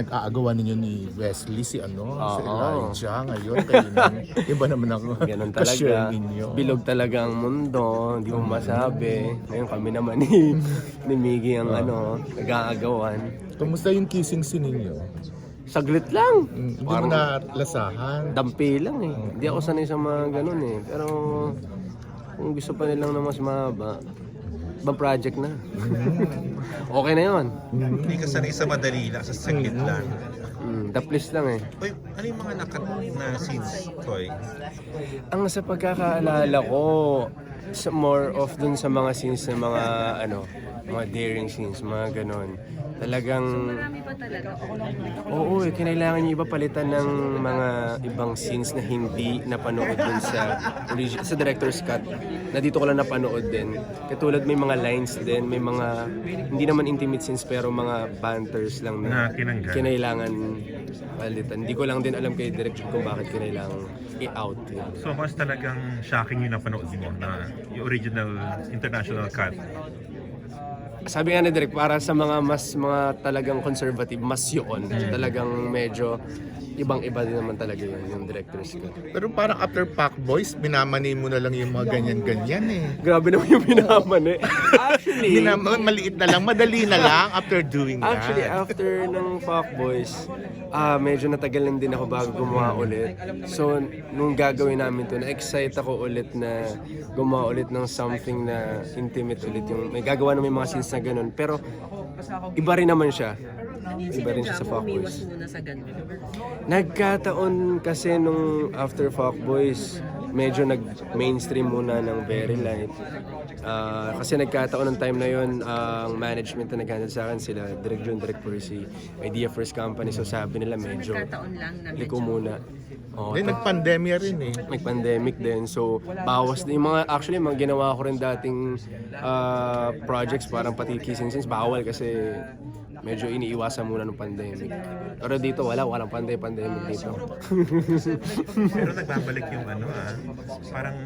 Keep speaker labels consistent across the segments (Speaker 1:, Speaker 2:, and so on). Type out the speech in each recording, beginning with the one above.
Speaker 1: Nag-aagawan ninyo ni Wesley si si
Speaker 2: Oo.
Speaker 1: Elijah ngayon. Kayo iba naman ang
Speaker 2: Ganun
Speaker 1: ka-share
Speaker 2: talaga.
Speaker 1: ninyo.
Speaker 2: Bilog talaga ang mundo, hindi mo masabi. Ngayon kami naman ni Miggy ang nag-aagawan.
Speaker 1: Kumusta yung kissing scene ninyo?
Speaker 2: Saglit lang.
Speaker 1: Hindi mo na lasahan.
Speaker 2: Dampi lang eh. Hindi ako sanay sa mga ganun eh. Pero kung gusto pa nilang na mas mahaba, ibang project na. Okay na yun.
Speaker 3: Hindi ka sanay sa madali lang, sa saglit lang.
Speaker 2: Daplis lang eh.
Speaker 3: Uy, ano yung mga nakat na scenes, Koy?
Speaker 2: Ang sa pagkakaalala ko, more of dun sa mga scenes na mga daring scenes, mga ganon. Talagang,
Speaker 4: Marami pa talaga.
Speaker 2: oo eh, kailangan niyo iba palitan ng mga ibang scenes na hindi napanood dun sa director's cut. Na dito ko lang napanood din. Katulad may mga lines din, may mga, hindi naman intimate scenes pero mga banters lang na kinailangan palitan. Hindi ko lang din alam kay director kung bakit kinailangan i-out.
Speaker 3: So, mas talagang shocking yung napanood mo na yung original international cut.
Speaker 2: Sabi nga ni Direk, para sa mga talagang conservative, mas yun. Talagang medyo ibang-iba din naman talaga yun, yung director's cut.
Speaker 1: Pero parang after Pac Boys, minamani mo na lang yung mga ganyan-ganyan eh.
Speaker 2: Grabe naman yung minaman eh. Actually,
Speaker 1: Maliit na lang, madali na lang after doing that.
Speaker 2: Actually, after ng Fuckboys, medyo natagal din ako bago gumawa ulit. So, nung gagawin namin to, na-excite ako ulit na gumawa ulit ng something na intimate ulit. May gagawa namin mga scenes na ganun. Pero, iba rin naman siya. Iba rin siya sa Fuckboys.
Speaker 4: Muna sa ganun.
Speaker 2: Nagkataon kasi nung after Fuckboys, medyo nag-mainstream muna ng Very Light. Kasi nagkataon ng time na yon, ang management na nag-handle sa akin sila, Direk John, Direk Percy, Idea First Company. So sabi nila medyo
Speaker 4: Nagkataon lang na
Speaker 2: liko muna. Oh,
Speaker 1: Then nag-pandemya rin eh.
Speaker 2: may pandemic din. So bawas din. Actually, mga ginawa ko rin dating projects, parang pati kissing scenes, bawal kasi medyo iniiwasan muna ng pandemic. Pero dito walang pandemic dito.
Speaker 3: Pero nagbabalik yung parang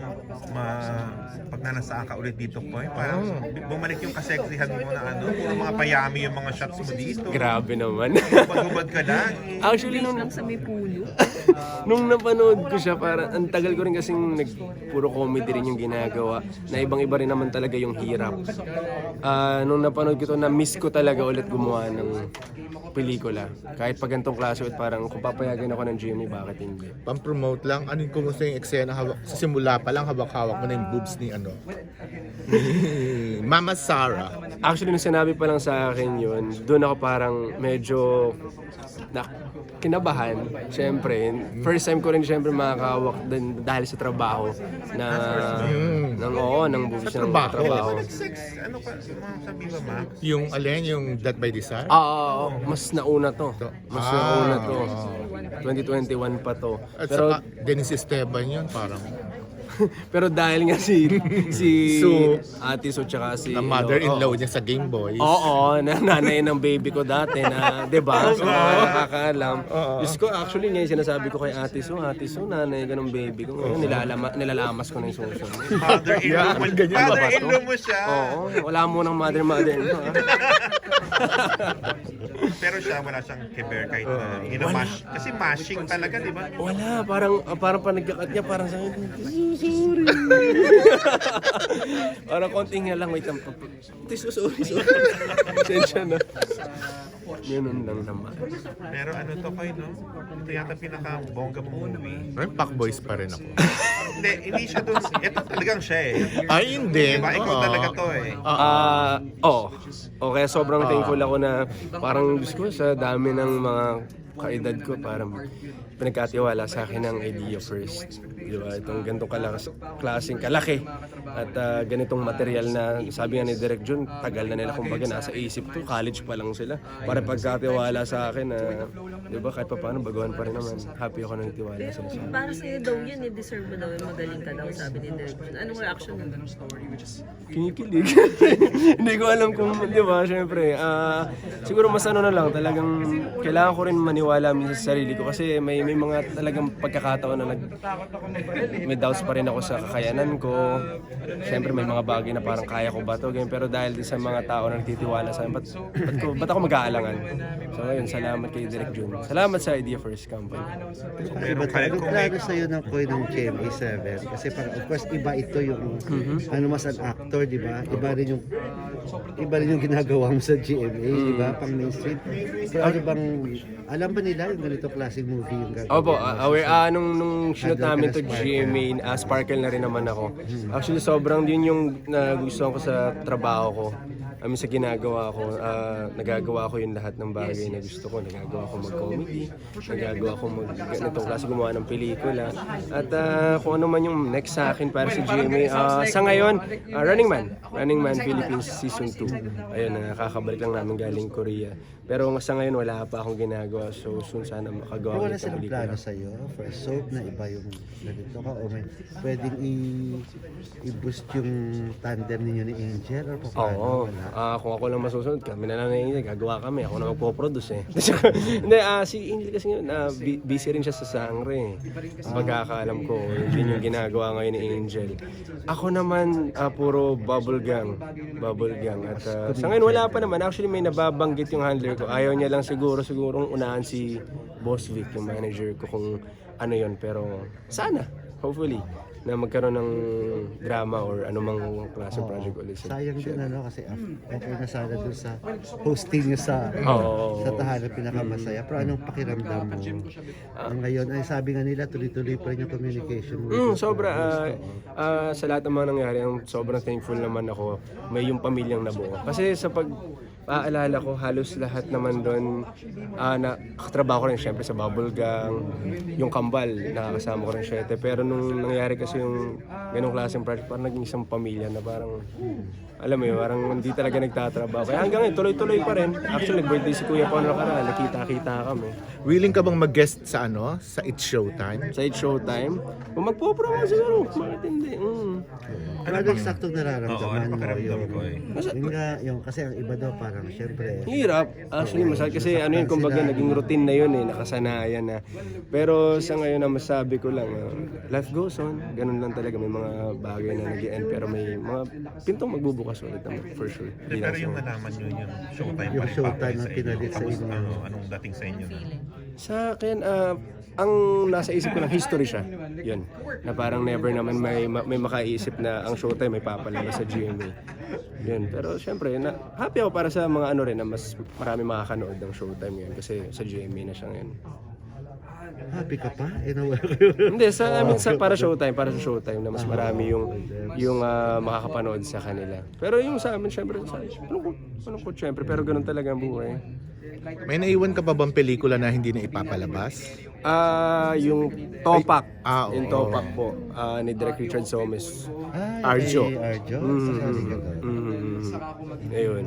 Speaker 3: pag nanasaan ka ulit dito, Koy, parang bumalik yung kaseksihan mo na puro mga payami yung mga shots mo dito.
Speaker 2: Grabe naman.
Speaker 3: Pagubad ka lang.
Speaker 2: Actually,
Speaker 4: lang sa may pulo.
Speaker 2: nung napanood ko siya, parang ang tagal ko rin kasing puro comedy rin yung ginagawa, na ibang-iba rin naman talaga yung hirap. Nung napanood ko to, na-miss ko talaga ulit gumawa ng pelikula. Kahit pag ganitong klase, parang kung papayagan ako ng GMA, bakit hindi?
Speaker 1: Pang-promote lang, anong kumusta yung eksena sa simula pa lang, hawak-hawak mo na yung boobs ni ni Mama Sarah.
Speaker 2: Actually, nung sinabi pa lang sa akin yun, doon ako parang medyo kinabahan. Siyempre, first time ko rin siyempre makakawak din dahil sa trabaho na ng boobs
Speaker 1: Sa
Speaker 2: ng
Speaker 1: trabaho?
Speaker 3: Sex, sabi ba, Ma?
Speaker 1: Yung yung That by Desire?
Speaker 2: Mas nauna to. Mas nauna to. 2021 pa to.
Speaker 1: At
Speaker 2: Pero
Speaker 1: saka Dennis Esteban yun, parang
Speaker 2: pero dahil nga si
Speaker 1: Sue,
Speaker 2: Ate Sue tsaka si
Speaker 1: na mother-in-law niya sa Game Boys.
Speaker 2: Oo, nanay ng baby ko dati na, 'di ba? So nakakaalam. Diyos ko, actually ngayon sinasabi ko kay Ate Sue, nanay ka ng baby ko. Ngayon nilalamas ko na yung suso.
Speaker 3: Mother-in-law mo,
Speaker 1: ganyan ba
Speaker 3: mother-in-law mo siya.
Speaker 2: Oo, wala mo ng mother.
Speaker 3: Pero siya, wala siyang kiber kahit na ginamash. Kasi mashing talaga, di ba?
Speaker 2: Wala, parang pa nagkakat niya, parang sa akin, sorry. Parang konting nga lang, wait lang. Sorry. Sensya na. Ganun lang naman.
Speaker 3: Pero to, Koy, no? Ito yata pinaka-bongga mong movie.
Speaker 1: Ay, Pac Boys pa rin ako.
Speaker 3: Hindi siya doon. Ito talagang siya eh.
Speaker 1: Ay, hindi.
Speaker 3: Diba? Ikaw talaga to eh.
Speaker 2: Kaya sobrang thankful ako na parang Diyos ko sa dami ng mga kaedad ko, parang pinagkatiwala sa akin ng Idea First. Di ba? Itong ganitong klaseng kalaki at ganitong material na sabi nga ni Direk John, tagal na nila kumbaga nasa isip to, college pa lang sila. Para pagkatiwala sa akin na, di ba, kahit pa paano, baguhan pa rin naman. Happy ako na nagtiwala sila sa akin.
Speaker 4: Para sa'yo daw yun, deserve mo daw yung magaling ka daw, sabi ni Direk. Anong reaction mo?
Speaker 2: Kinikilig. Hindi ko alam kung, di ba, syempre. Siguro mas na lang, talagang kailangan ko rin maniwala minsan sa sarili ko kasi may mga talagang pagkakataon na may doubts pa rin ako sa kakayanan ko. Siyempre may mga bagay na parang kaya ko ba to, ganyan. Pero dahil din sa mga tao na nagtitiwala sa akin, ba't ako mag-aalangan? So ngayon, salamat kay Direk Jun. Salamat sa Idea First Company.
Speaker 3: Meron ka
Speaker 5: Ano
Speaker 3: kung
Speaker 5: klaro sa'yo ng Koy ng GMA7? Kasi parang, of course, iba ito yung, ano mas an actor, di ba? Iba rin yung ginagawa mo sa GMA, di ba? Pang mainstream. Pero ano bang, alam ba nila yung ganito klaseng movie yung gagawin?
Speaker 2: Opo, aware, nung shoot namin to GMA, Sparkle na rin naman ako. Actually, sobrang yun yung nagustuhan ko sa trabaho ko. I mean, sa ginagawa ko, nagagawa ko yung lahat ng bagay na gusto ko. Nagagawa ko mag-comedy, nagagawa ko ganitong klase gumawa ng pelikula. At kung ano man yung next sa akin para sa GMA, sa ngayon, Running Man Philippines Season 2. Ayun, nakakabalik lang namin galing Korea. Pero sa ngayon, wala pa akong ginagawa. So, soon sana makagawa
Speaker 5: Wala
Speaker 2: ng
Speaker 5: silang
Speaker 2: pelikula.
Speaker 5: plano sa'yo for a soap na iba yung ganito ka o may pwedeng i-boost yung tandem ninyo ni Angel or paano?
Speaker 2: Oo.
Speaker 5: Wala.
Speaker 2: Kung ako lang masusunod, kami na lang na Angel, gagawa kami. Ako na magpo-produce eh. Hindi, si Angel kasi ngayon, busy rin siya sa sangre. Pagkakaalam ko, yun yung ginagawa ngayon ni Angel. Ako naman, puro bubble gang. At sa ngayon, wala pa naman. Actually, may nababanggit yung handler ko. Ayaw niya lang sigurong unahan si Boss Vic, yung manager ko, kung ano yun. Pero sana, hopefully, na magkaroon ng drama or anumang klase project ulit.
Speaker 5: Sayang din kasi okay na sana dun sa hosting niyo sa tahanan pinakamasaya. Pero anong pakiramdam mo? Ngayon, ay sabi nga nila tuloy-tuloy pa rin yung communication mo.
Speaker 2: Sobra, sa lahat ng mga nangyari, sobrang thankful naman ako may yung pamilyang nabuo. Kasi sa aalala ko, halos lahat naman doon, nakatrabaho ko rin syempre sa Bubble Gang, yung Kambal, nakakasama ko rin siya. Pero nung nangyari kasi yung ganong klaseng project, parang naging isang pamilya na parang, alam mo yun, parang hindi talaga nagtatrabaho. Kaya hanggang ngayon, tuloy-tuloy pa rin. Actually, nag-birthday si Kuya Paul nakaraan, nakita-kita kami.
Speaker 1: Willing ka bang mag-guest sa sa It's Showtime?
Speaker 2: Sa It's Showtime, kung magpo-promo siguro, bakit hindi?
Speaker 5: Ano bang saktong nararamdaman mo
Speaker 3: pakiramdam
Speaker 5: yung,
Speaker 3: ko eh?
Speaker 5: yun nga, yung kasi ang iba daw parang syempre
Speaker 2: Hirap. Actually, masakit kasi ano yun, kumbaga naging routine na yun nakasanayan na. Pero sa ngayon na masabi ko lang, life goes on. Ganun lang talaga, may mga bagay na nag-end pero may mga pintong magbubukas ulit naman, for sure. Di lang
Speaker 3: Pero yung
Speaker 2: sa-
Speaker 3: nalaman nyo yun, Showtime
Speaker 5: Yung
Speaker 3: pa rin
Speaker 5: Showtime
Speaker 3: papay
Speaker 5: ang
Speaker 3: sa inyo.
Speaker 5: pinalit sa
Speaker 3: Kamusta,
Speaker 5: inyo.
Speaker 3: anong dating sa inyo?
Speaker 2: Sa akin, ang nasa isip ko lang, history siya. Yun. Na parang never naman may makaisip na ang Showtime may papalabas sa GMA. Yun. Pero syempre, happy ako para sa mga ano rin na mas marami makakanood ng Showtime ngayon kasi sa GMA na siya ngayon.
Speaker 5: happy ka pa? Nawala
Speaker 2: Hindi, para sa Showtime na mas marami yung makakapanood sa kanila. Pero yung sa amin, syempre, ano ko, syempre, pero ganun talaga ang buhay.
Speaker 1: May naiwan ka pa bang pelikula na hindi na ipapalabas?
Speaker 2: Yung Topak.
Speaker 1: oo.
Speaker 2: Yung Topak po, ni Direk Richard Somes.
Speaker 1: Arjo.
Speaker 5: Arjo? Sasali ka doon.
Speaker 2: Ayun.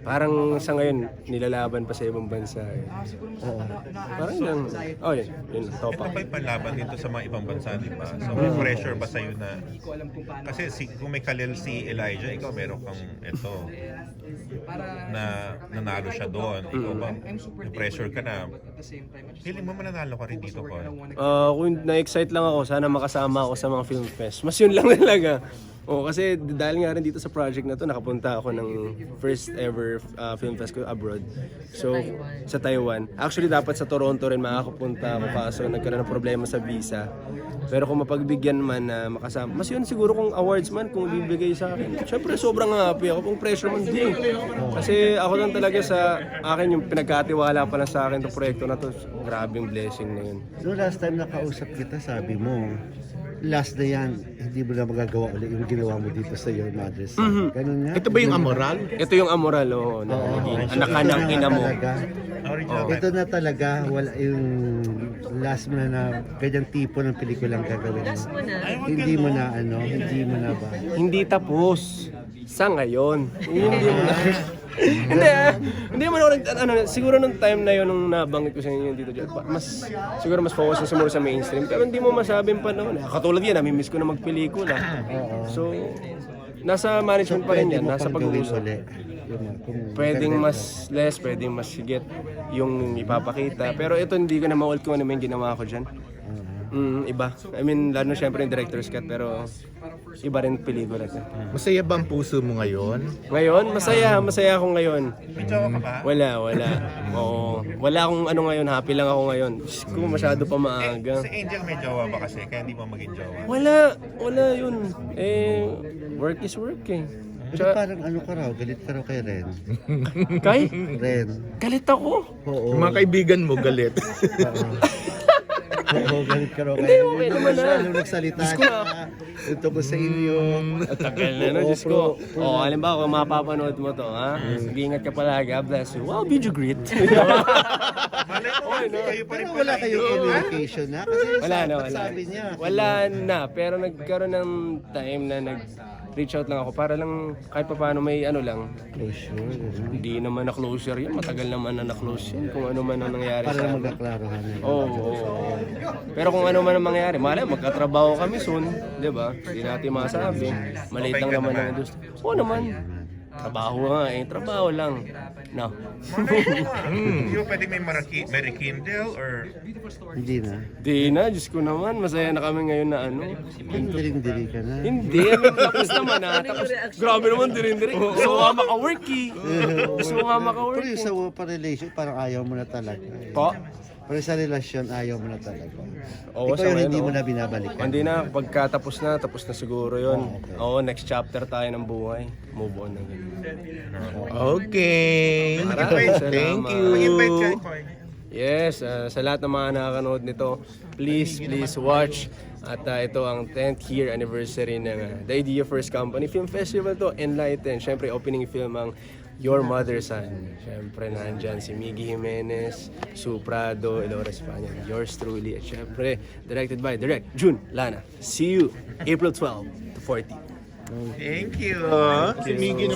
Speaker 2: Parang sa ngayon, nilalaban pa sa ibang bansa eh. Parang yun. Yun,
Speaker 3: Ito
Speaker 2: Topak.
Speaker 3: ba'y panlaban dito sa mga ibang bansa, di ba? So may pressure ba sa'yo na... Kasi kung may kalil si Elijah, ikaw meron kang ito na nanalo siya doon. Ikaw ba, may pressure ka na. Feeling mo mananalo ka rin dito, Paul?
Speaker 2: Kung na-excite lang ako, sana makasama ako sa mga film fest. Mas yun lang talaga. Kasi dahil nga rin dito sa project na to, nakapunta ako ng first ever film fest ko abroad. So, sa Taiwan. Actually, dapat sa Toronto rin makakapunta ako kaso nagkaroon ng problema sa visa. Pero kung mapagbigyan man na makasama, mas yun siguro kung awards man, kung bibigay sa akin. Siyempre, sobrang happy ako. Kung pressure man, di. Kasi ako lang talaga sa akin, yung pinagkatiwala pa lang sa akin itong proyekto na to, grabing blessing na yun.
Speaker 5: So last time nakausap kita, sabi mo, last na yan, hindi mo na magagawa ulit yung ginawa mo dito sa Your Mother's Son. Ganun nga.
Speaker 1: Ito ba yung Amoral?
Speaker 2: Ito yung Amoral, na naging anak ka ng ina mo.
Speaker 3: Original
Speaker 5: Ito na talaga, wala yung last mo na ganyang tipo ng pelikulang gagawin mo.
Speaker 4: mo na.
Speaker 5: Hindi mo na ba?
Speaker 2: Hindi tapos. Sa ngayon. Hindi mo na. Hindi mo na siguro nung time na yun nung nabanggit ko sa inyo dito dyan, siguro mas focus na sumuro sa mainstream pero hindi mo masabing panahon. Katulad yan, namimiss ko na magpelikula. So, nasa management pa rin yan, nasa pag-uusap. Pwedeng mas less, pwedeng mas higit yung ipapakita. Pero ito hindi ko na maulit kung ano may ginawa ko dyan. Iba. I mean, lalo na syempre yung director's cut, pero iba rin pelikula to.
Speaker 1: Masaya ba ang puso mo ngayon?
Speaker 2: Ngayon, masaya ako ngayon.
Speaker 3: May jowa ka ba?
Speaker 2: Wala. Oo. Wala akong ano ngayon, happy lang ako ngayon. Diyos ko, masyado pa maaga.
Speaker 3: Si Angel may jowa ba kasi? Kaya hindi mo maging jowa.
Speaker 2: Wala yun. Work is work eh.
Speaker 5: Pero parang ano ka raw, galit ka raw kay Ren.
Speaker 2: Kay?
Speaker 5: Ren.
Speaker 2: Galit ako.
Speaker 5: Oo.
Speaker 1: Yung mga kaibigan mo galit.
Speaker 5: Oo, galit ka raw kay
Speaker 2: Hindi,
Speaker 5: Ren.
Speaker 2: okay naman na.
Speaker 5: Nung nagsalita siya, ito ko sa inyo.
Speaker 2: At tagal na, no? Diyos ko. Halimbawa, kung mapapanood mo to, ha? Mag-iingat ka palagi. God bless you. Wow, video greet.
Speaker 3: Malay mo, kayo pa rin
Speaker 5: Pero wala kayong communication na? Kasi
Speaker 2: Wala na.
Speaker 5: sabi niya.
Speaker 2: Wala na. Pero nagkaroon ng time na reach out lang ako para lang kahit pa paano may ano lang.
Speaker 5: Closure.
Speaker 2: Hindi naman na closure yun. Matagal naman na na-close yun. Kung ano man ang nangyari
Speaker 5: Para
Speaker 2: sa
Speaker 5: lang
Speaker 2: amin.
Speaker 5: magkaklarohan na.
Speaker 2: Oo. Pero kung ano man ang mangyari, malay, magkatrabaho kami soon. Di ba? Hindi natin masabi. Maliit lang naman ang industry. Oo naman. Trabaho nga eh. Trabaho lang. No.
Speaker 3: Hindi mo pwedeng may rekindle or...
Speaker 5: Hindi na.
Speaker 2: Di na. Diyos ko naman. Masaya na kami ngayon na ano.
Speaker 5: Diring-diri ka na.
Speaker 2: Hindi. Tapos naman ha. Tapos, grabe naman dirin-dirin. Gusto ko nga maka-work eh. Gusto ko nga maka-work
Speaker 5: Pero yung
Speaker 2: eh.
Speaker 5: sa pa-relation, parang ayaw mo na talaga.
Speaker 2: Po?
Speaker 5: Pero sa relasyon, ayaw mo na talaga.
Speaker 2: Oo,
Speaker 5: Ikaw
Speaker 2: sa
Speaker 5: yun,
Speaker 2: ngayon,
Speaker 5: hindi mo
Speaker 2: oo.
Speaker 5: na binabalikan.
Speaker 2: Hindi na, pagka tapos na siguro yun. Oo, next chapter tayo ng buhay. Move on na ganyan.
Speaker 1: Okay.
Speaker 2: Maraming
Speaker 1: Thank
Speaker 2: salamat.
Speaker 1: you.
Speaker 3: Mag-invite ka, Koy.
Speaker 2: Yes, sa lahat ng mga nakakanood nito, please watch. At ito ang 10th year anniversary ng The Idea First Company Film Festival to, Enlighten. Siyempre, opening film ang Your Mother's Son. Siyempre, nandyan si Miggy Jimenez, Sue Prado, Elora Espanya, yours truly. At siyempre, directed by Direct Jun Lana. See you April 12 to 14.
Speaker 3: Thank you.
Speaker 1: Si Miggy